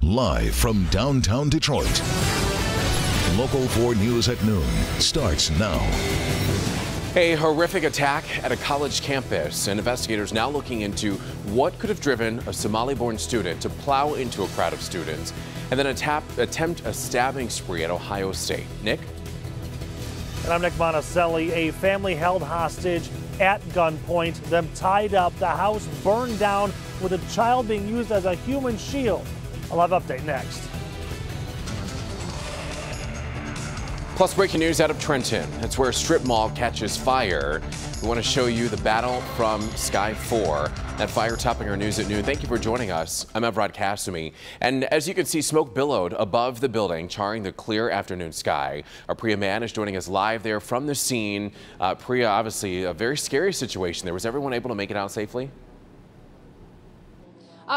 Live from downtown Detroit, Local 4 News at noon starts now. A horrific attack at a college campus, and investigators now looking into what could have driven a Somali-born student to plow into a crowd of students and then attempt a stabbing spree at Ohio State. Nick? And I'm Nick Monticelli. A family held hostage at gunpoint, them tied up, the house burned down with a child being used as a human shield. I'll have an update next. Plus, breaking news out of Trenton. That's where a strip mall catches fire. We want to show you the battle from Sky 4. That fire topping our news at noon. Thank you for joining us. I'm Evrod Kasumi. And as you can see, smoke billowed above the building, charring the clear afternoon sky. Our Priya Mann is joining us live there from the scene. Priya, obviously a very scary situation there. Was everyone able to make it out safely?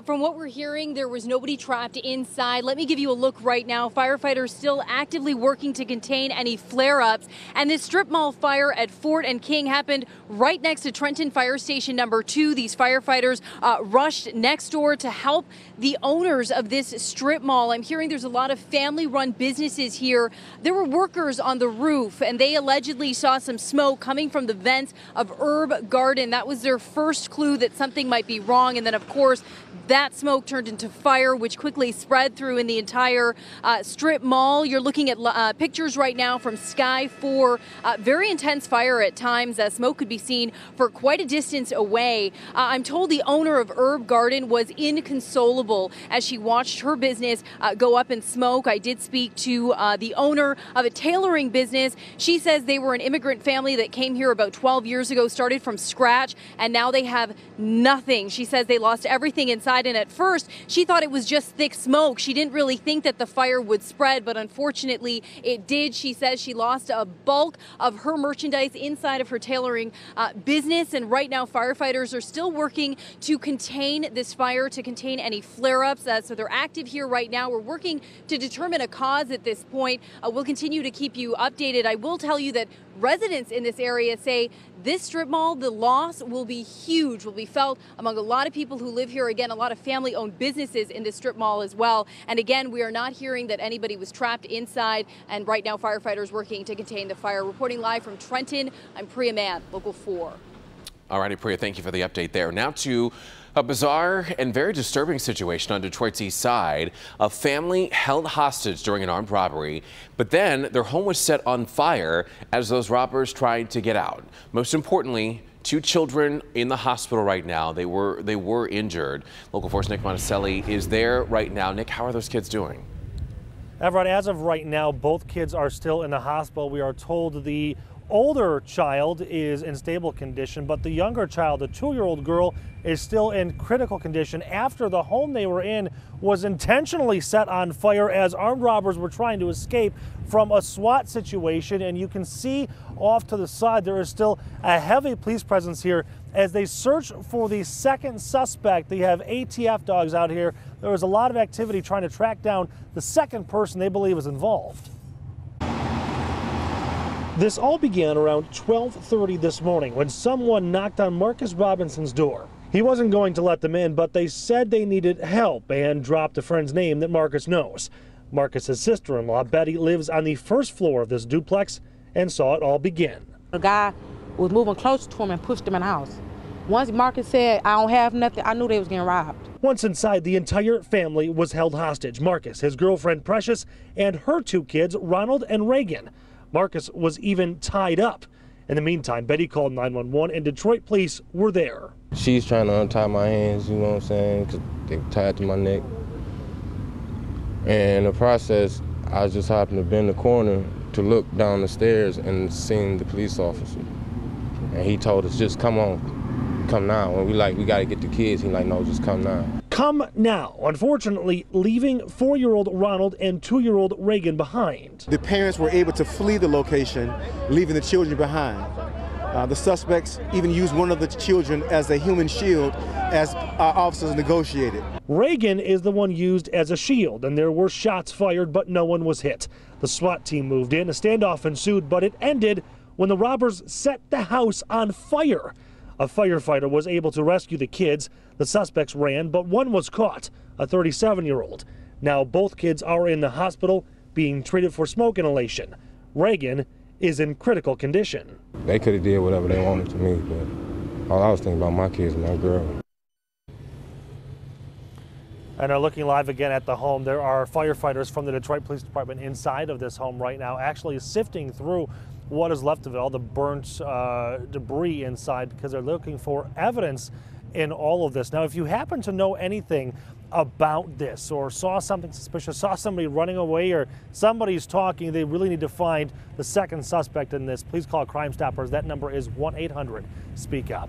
From what we're hearing, there was nobody trapped inside. Let me give you a look right now. Firefighters still actively working to contain any flare-ups. And this strip mall fire at Fort and King happened right next to Trenton Fire Station number 2. These firefighters rushed next door to help the owners of this strip mall. I'm hearing there's a lot of family-run businesses here. There were workers on the roof, and they allegedly saw some smoke coming from the vents of Herb Garden. That was their first clue that something might be wrong. And then, of course, that smoke turned into fire, which quickly spread through in the entire strip mall. You're looking at pictures right now from Sky 4. Very intense fire at times. Smoke could be seen for quite a distance away. I'm told the owner of Herb Garden was inconsolable as she watched her business go up in smoke. I did speak to the owner of a tailoring business. She says they were an immigrant family that came here about 12 years ago, started from scratch, and now they have nothing. She says they lost everything inside. And at first, she thought it was just thick smoke. She didn't really think that the fire would spread, but unfortunately, it did. She says she lost a bulk of her merchandise inside of her tailoring business. And right now, firefighters are still working to contain this fire, to contain any flare-ups. So they're active here right now. We're working to determine a cause at this point. We'll continue to keep you updated. I will tell you that residents in this area say this strip mall, the loss will be huge, will be felt among a lot of people who live here. Again, a lot of family-owned businesses in this strip mall as well. And again, we are not hearing that anybody was trapped inside. And right now, firefighters working to contain the fire. Reporting live from Trenton, I'm Priya Mann, Local 4. All righty, Priya, thank you for the update there. Now to a bizarre and very disturbing situation on Detroit's east side. A family held hostage during an armed robbery, but then their home was set on fire as those robbers tried to get out. Most importantly, 2 children in the hospital right now. They were injured. Local 4's Nick Monticelli is there right now. Nick, how are those kids doing? Everett, as of right now, both kids are still in the hospital. We are told the older child is in stable condition, but the younger child, a 2-year-old girl, is still in critical condition after the home they were in was intentionally set on fire as armed robbers were trying to escape from a SWAT situation. And you can see off to the side there is still a heavy police presence here as they search for the second suspect. They have ATF dogs out here. There was a lot of activity trying to track down the second person they believe is involved. This all began around 12:30 this morning when someone knocked on Marcus Robinson's door. He wasn't going to let them in, but they said they needed help and dropped a friend's name that Marcus knows. Marcus's sister-in-law, Betty, lives on the first floor of this duplex and saw it all begin. The guy was moving closer to him and pushed him in the house. Once Marcus said, "I don't have nothing," I knew they was getting robbed. Once inside, the entire family was held hostage. Marcus, his girlfriend Precious, and her 2 kids, Ronald and Reagan. Marcus was even tied up. In the meantime, Betty called 911 and Detroit police were there. She's trying to untie my hands, you know what I'm saying, because they tied to my neck. And in the process, I just happened to bend the corner to look down the stairs and seen the police officer. And he told us, just come on, come now. And we got to get the kids. He like, no, just come now. Come now, unfortunately, leaving 4-year-old Ronald and 2-year-old Reagan behind. The parents were able to flee the location, leaving the children behind. The suspects even used one of the children as a human shield as our officers negotiated. Reagan is the one used as a shield, and there were shots fired, but no one was hit. The SWAT team moved in, a standoff ensued, but it ended when the robbers set the house on fire. A firefighter was able to rescue the kids. The suspects ran, but one was caught, a 37-year-old. Now both kids are in the hospital being treated for smoke inhalation. Reagan is in critical condition. They could have did whatever they wanted to me, but all I was thinking about my kids and my girl. And are looking live again at the home. There are firefighters from the Detroit Police Department inside of this home right now, actually sifting through what is left of it, all the burnt debris inside, because they're looking for evidence in all of this. Now, if you happen to know anything about this or saw something suspicious, saw somebody running away or somebody's talking, they really need to find the second suspect in this. Please call Crime Stoppers. That number is 1-800-SPEAK-UP.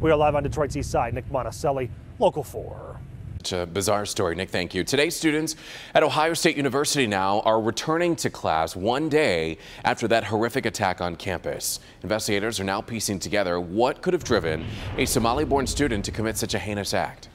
We are live on Detroit's East Side. Nick Monticelli, Local 4. It's a bizarre story, Nick. Thank you. Today, students at Ohio State University now are returning to class one day after that horrific attack on campus. Investigators are now piecing together what could have driven a Somali-born student to commit such a heinous act.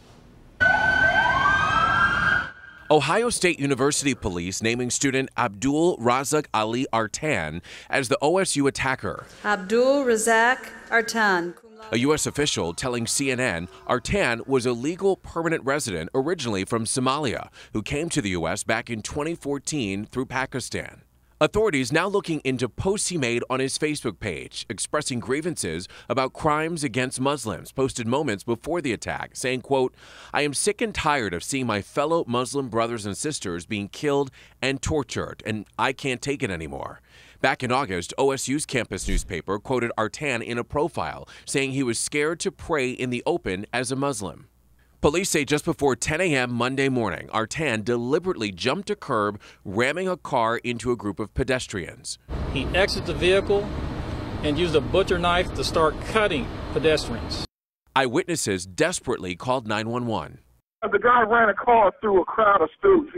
Ohio State University police naming student Abdul Razak Ali Artan as the OSU attacker. Abdul Razak Artan. A U.S. official telling CNN Artan was a legal permanent resident originally from Somalia who came to the U.S. back in 2014 through Pakistan. Authorities now looking into posts he made on his Facebook page, expressing grievances about crimes against Muslims, posted moments before the attack, saying, quote, "I am sick and tired of seeing my fellow Muslim brothers and sisters being killed and tortured, and I can't take it anymore." Back in August, OSU's campus newspaper quoted Artan in a profile, saying he was scared to pray in the open as a Muslim. Police say just before 10 a.m. Monday morning, Artan deliberately jumped a curb, ramming a car into a group of pedestrians. He exited the vehicle and used a butcher knife to start cutting pedestrians. Eyewitnesses desperately called 911. The guy ran a car through a crowd of students.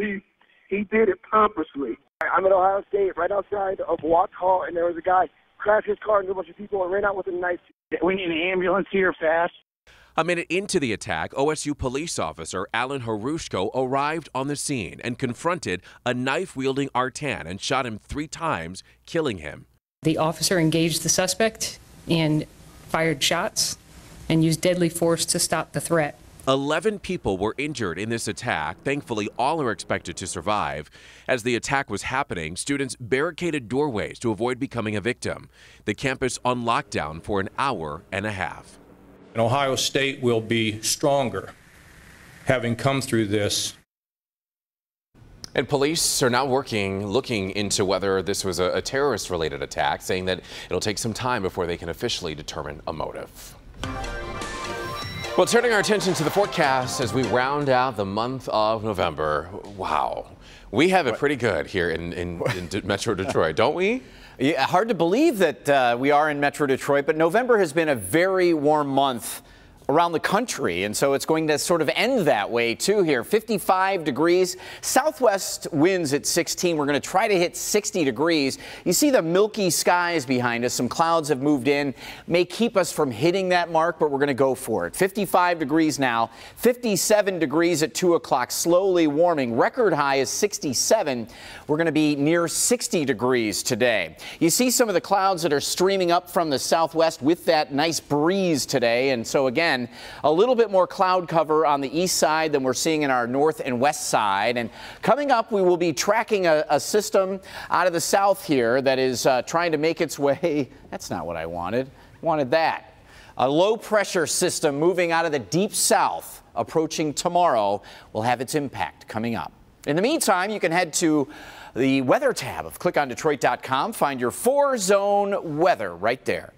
He did it purposely. I'm at Ohio State, right outside of Watts Hall, and there was a guy crashed his car into a bunch of people and ran out with a knife. We need an ambulance here fast. A minute into the attack, OSU police officer Alan Harushko arrived on the scene and confronted a knife-wielding Artan and shot him 3 times, killing him. The officer engaged the suspect and fired shots and used deadly force to stop the threat. 11 people were injured in this attack. Thankfully, all are expected to survive. As the attack was happening, students barricaded doorways to avoid becoming a victim. The campus on lockdown for an hour and a half. And Ohio State will be stronger, having come through this. And police are now looking into whether this was a terrorist-related attack, saying that it'll take some time before they can officially determine a motive. Well, turning our attention to the forecast as we round out the month of November. Wow. We have it pretty good here in Metro Detroit, don't we? Yeah, hard to believe that we are in Metro Detroit, but November has been a very warm month around the country, and so it's going to sort of end that way too here. 55 degrees, southwest winds at 16. We're going to try to hit 60 degrees. You see the milky skies behind us. Some clouds have moved in, may keep us from hitting that mark, but we're going to go for it. 55 degrees now, 57 degrees at 2 o'clock, slowly warming. Record high is 67. We're going to be near 60 degrees today. You see some of the clouds that are streaming up from the southwest with that nice breeze today, and so again, a little bit more cloud cover on the east side than we're seeing in our north and west side. And coming up, we will be tracking a system out of the south here that is trying to make its way. That's not what I wanted. Wanted that. A low pressure system moving out of the deep south, approaching tomorrow, will have its impact coming up. In the meantime, you can head to the weather tab of clickondetroit.com. Find your 4-zone weather right there.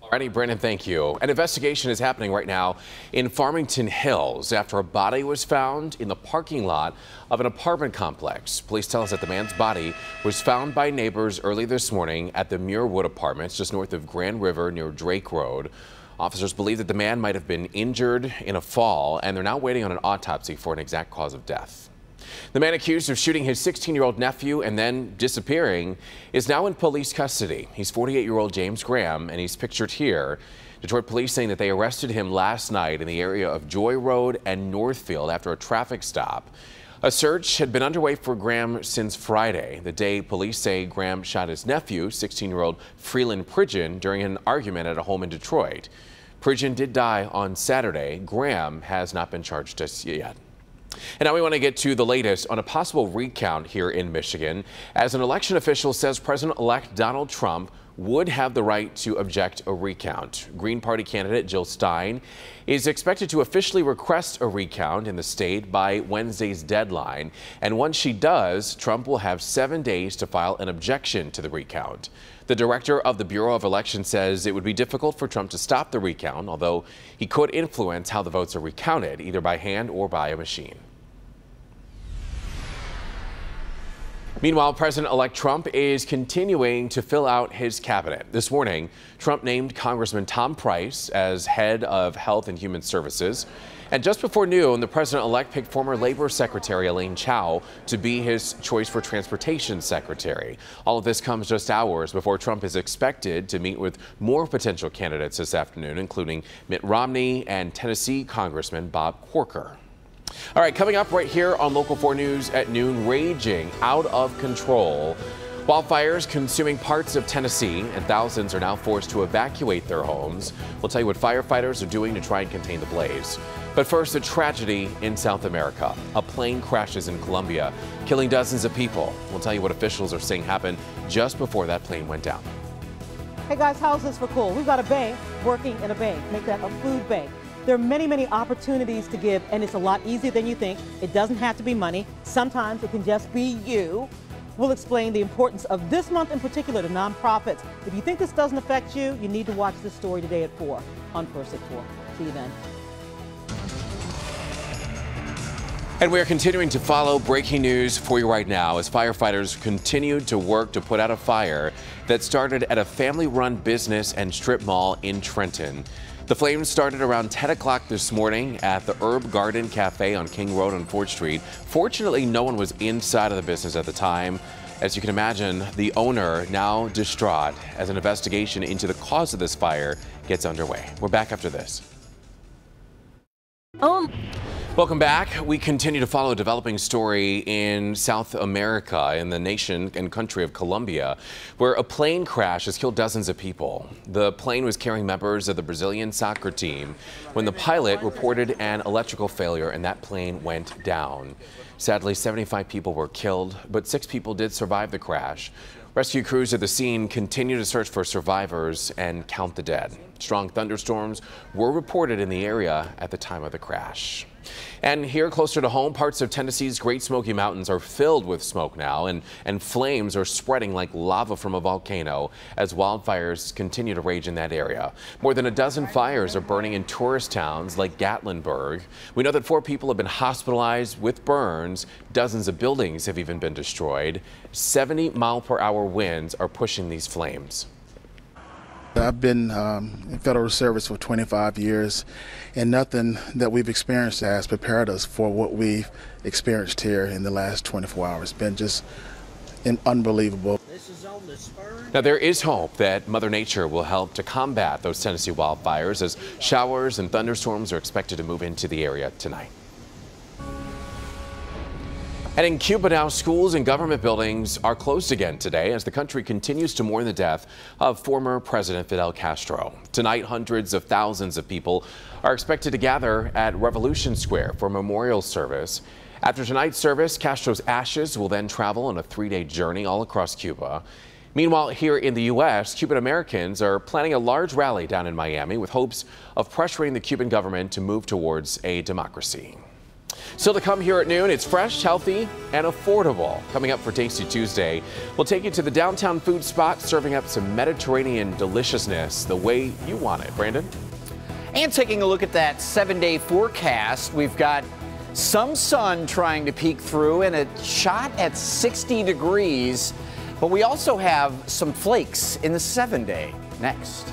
Alrighty, Brandon, thank you. An investigation is happening right now in Farmington Hills after a body was found in the parking lot of an apartment complex. Police tell us that the man's body was found by neighbors early this morning at the Muirwood Apartments just north of Grand River near Drake Road. Officers believe that the man might have been injured in a fall, and they're now waiting on an autopsy for an exact cause of death. The man accused of shooting his 16-year-old nephew and then disappearing is now in police custody. He's 48-year-old James Graham, and he's pictured here. Detroit police saying that they arrested him last night in the area of Joy Road and Northfield after a traffic stop. A search had been underway for Graham since Friday, the day police say Graham shot his nephew, 16-year-old Freeland Pridgeon, during an argument at a home in Detroit. Pridgeon did die on Saturday. Graham has not been charged just yet. And now we want to get to the latest on a possible recount here in Michigan, as an election official says President-elect Donald Trump would have the right to object a recount. Green Party candidate Jill Stein is expected to officially request a recount in the state by Wednesday's deadline. And once she does, Trump will have 7 days to file an objection to the recount. The director of the Bureau of Elections says it would be difficult for Trump to stop the recount, although he could influence how the votes are recounted, either by hand or by a machine. Meanwhile, President-elect Trump is continuing to fill out his cabinet. This morning, Trump named Congressman Tom Price as head of Health and Human Services. And just before noon, the president-elect picked former Labor Secretary Elaine Chao to be his choice for Transportation Secretary. All of this comes just hours before Trump is expected to meet with more potential candidates this afternoon, including Mitt Romney and Tennessee Congressman Bob Corker. All right, coming up right here on Local 4 News at noon, raging out of control. Wildfires consuming parts of Tennessee, and thousands are now forced to evacuate their homes. We'll tell you what firefighters are doing to try and contain the blaze. But first, a tragedy in South America. A plane crashes in Colombia, killing dozens of people. We'll tell you what officials are saying happened just before that plane went down. Hey guys, how's this for cool? We've got a bank working in a bank. Make that a food bank. There are many, many opportunities to give, and it's a lot easier than you think. It doesn't have to be money. Sometimes it can just be you. We'll explain the importance of this month in particular to nonprofits. If you think this doesn't affect you, you need to watch this story today at 4 on First at 4. See you then. And we're continuing to follow breaking news for you right now as firefighters continued to work to put out a fire that started at a family-run business and strip mall in Trenton. The flames started around 10 o'clock this morning at the Herb Garden Cafe on King Road on 4th Street. Fortunately, no one was inside of the business at the time. As you can imagine, the owner now distraught as an investigation into the cause of this fire gets underway. We're back after this. Welcome back. We continue to follow a developing story in South America, in the nation and country of Colombia, where a plane crash has killed dozens of people. The plane was carrying members of the Brazilian soccer team when the pilot reported an electrical failure and that plane went down. Sadly, 75 people were killed, but 6 people did survive the crash. Rescue crews at the scene continue to search for survivors and count the dead. Strong thunderstorms were reported in the area at the time of the crash. And here closer to home, parts of Tennessee's Great Smoky Mountains are filled with smoke now, and flames are spreading like lava from a volcano as wildfires continue to rage in that area. More than a dozen fires are burning in tourist towns like Gatlinburg. We know that 4 people have been hospitalized with burns. Dozens of buildings have even been destroyed. 70-mile-per-hour winds are pushing these flames. I've been in federal service for 25 years, and nothing that we've experienced has prepared us for what we've experienced here in the last 24 hours. It's been just unbelievable. Now, there is hope that Mother Nature will help to combat those Tennessee wildfires as showers and thunderstorms are expected to move into the area tonight. And in Cuba now, schools and government buildings are closed again today as the country continues to mourn the death of former President Fidel Castro. Tonight, hundreds of thousands of people are expected to gather at Revolution Square for a memorial service. After tonight's service, Castro's ashes will then travel on a 3-day journey all across Cuba. Meanwhile, here in the U.S., Cuban Americans are planning a large rally down in Miami with hopes of pressuring the Cuban government to move towards a democracy. Still to come here at noon, it's fresh, healthy, and affordable. Coming up for Tasty Tuesday, we'll take you to the downtown food spot serving up some Mediterranean deliciousness the way you want it. Brandon? And taking a look at that 7-day forecast, we've got some sun trying to peek through and a shot at 60 degrees, but we also have some flakes in the 7-day. Next.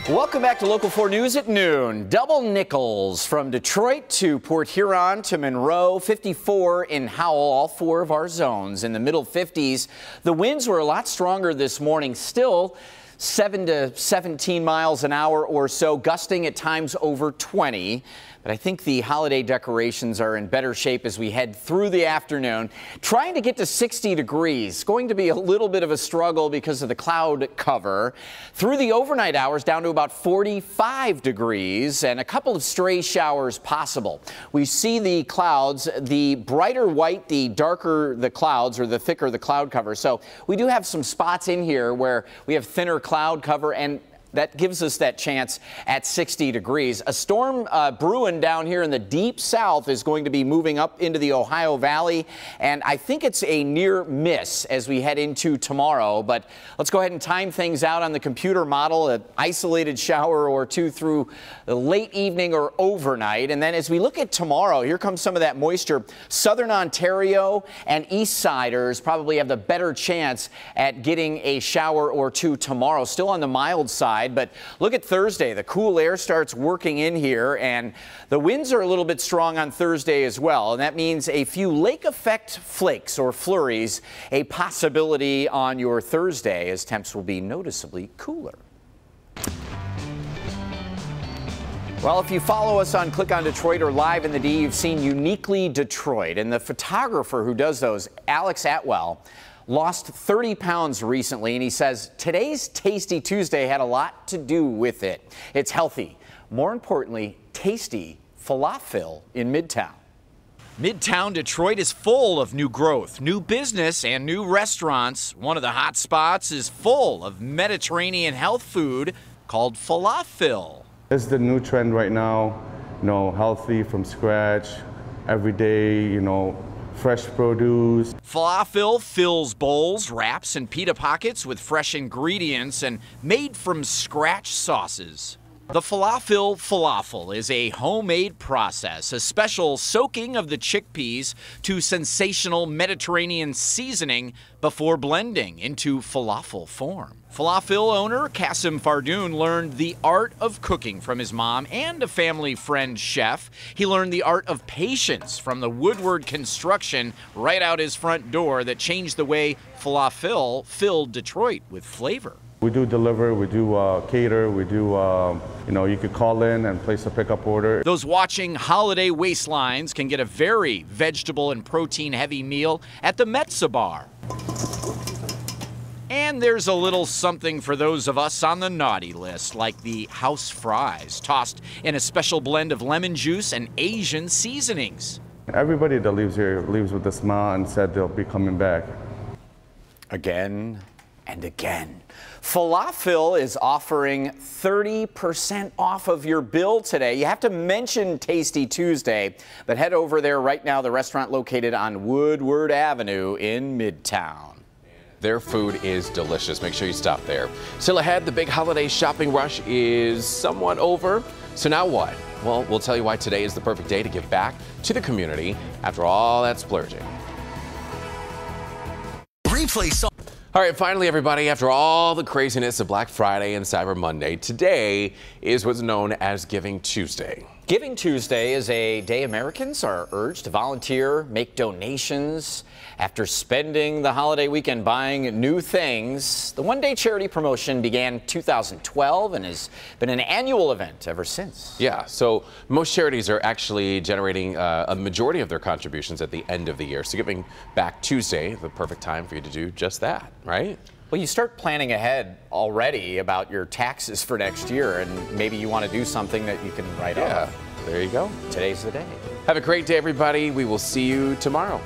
Welcome back to Local 4 News at noon. Double nickels from Detroit to Port Huron to Monroe, 54 in Howell, all 4 of our zones in the middle 50s. The winds were a lot stronger this morning, still 7 to 17 miles an hour or so, gusting at times over 20. But I think the holiday decorations are in better shape as we head through the afternoon. Trying to get to 60 degrees, going to be a little bit of a struggle because of the cloud cover. Through the overnight hours, down to about 45 degrees and a couple of stray showers possible. We see the clouds, the brighter white, the darker the clouds, or the thicker the cloud cover. So we do have some spots in here where we have thinner cloud cover, and that gives us that chance at 60 degrees. A storm brewing down here in the deep south is going to be moving up into the Ohio Valley, and I think it's a near miss as we head into tomorrow. But let's go ahead and time things out on the computer model, an isolated shower or two through the late evening or overnight. And then as we look at tomorrow, here comes some of that moisture. Southern Ontario and East Siders probably have the better chance at getting a shower or two tomorrow. Still on the mild side. But look at Thursday. The cool air starts working in here, and the winds are a little bit strong on Thursday as well. And that means a few lake effect flakes or flurries, a possibility on your Thursday as temps will be noticeably cooler. Well, if you follow us on Click on Detroit or Live in the D, you've seen Uniquely Detroit. And the photographer who does those, Alex Atwell, lost 30 pounds recently, and he says today's Tasty Tuesday had a lot to do with it. It's healthy, more importantly, tasty falafel in Midtown. Midtown Detroit is full of new growth, new business, and new restaurants. One of the hot spots is full of Mediterranean health food called falafel. It's the new trend right now, healthy from scratch, every day, fresh produce. Falafel fills bowls, wraps, and pita pockets with fresh ingredients and made from scratch sauces. The falafel is a homemade process, a special soaking of the chickpeas to sensational Mediterranean seasoning before blending into falafel form. Falafel owner Qasim Fardoon learned the art of cooking from his mom and a family friend chef. He learned the art of patience from the Woodward construction right out his front door that changed the way falafel filled Detroit with flavor. We do deliver, we do cater, we do, you could call in and place a pickup order. Those watching Holiday Waistlines can get a very vegetable and protein heavy meal at the Metza Bar. And there's a little something for those of us on the naughty list, like the house fries, tossed in a special blend of lemon juice and Asian seasonings. Everybody that leaves here leaves with a smile and said they'll be coming back. Again and again. Falafel is offering 30% off of your bill today. You have to mention Tasty Tuesday, but head over there right now, the restaurant located on Woodward Avenue in Midtown. Their food is delicious. Make sure you stop there. Still ahead, the big holiday shopping rush is somewhat over. So now what? Well, we'll tell you why today is the perfect day to give back to the community after all that splurging. Replay. All right, finally, everybody, after all the craziness of Black Friday and Cyber Monday, today is what's known as Giving Tuesday. Giving Tuesday is a day Americans are urged to volunteer, make donations. After spending the holiday weekend buying new things, the one-day charity promotion began 2012 and has been an annual event ever since. Yeah, so most charities are actually generating a majority of their contributions at the end of the year. So Giving Back Tuesday, the perfect time for you to do just that, right? Well, you start planning ahead already about your taxes for next year, and maybe you want to do something that you can write off. There you go. Today's the day. Have a great day, everybody. We will see you tomorrow.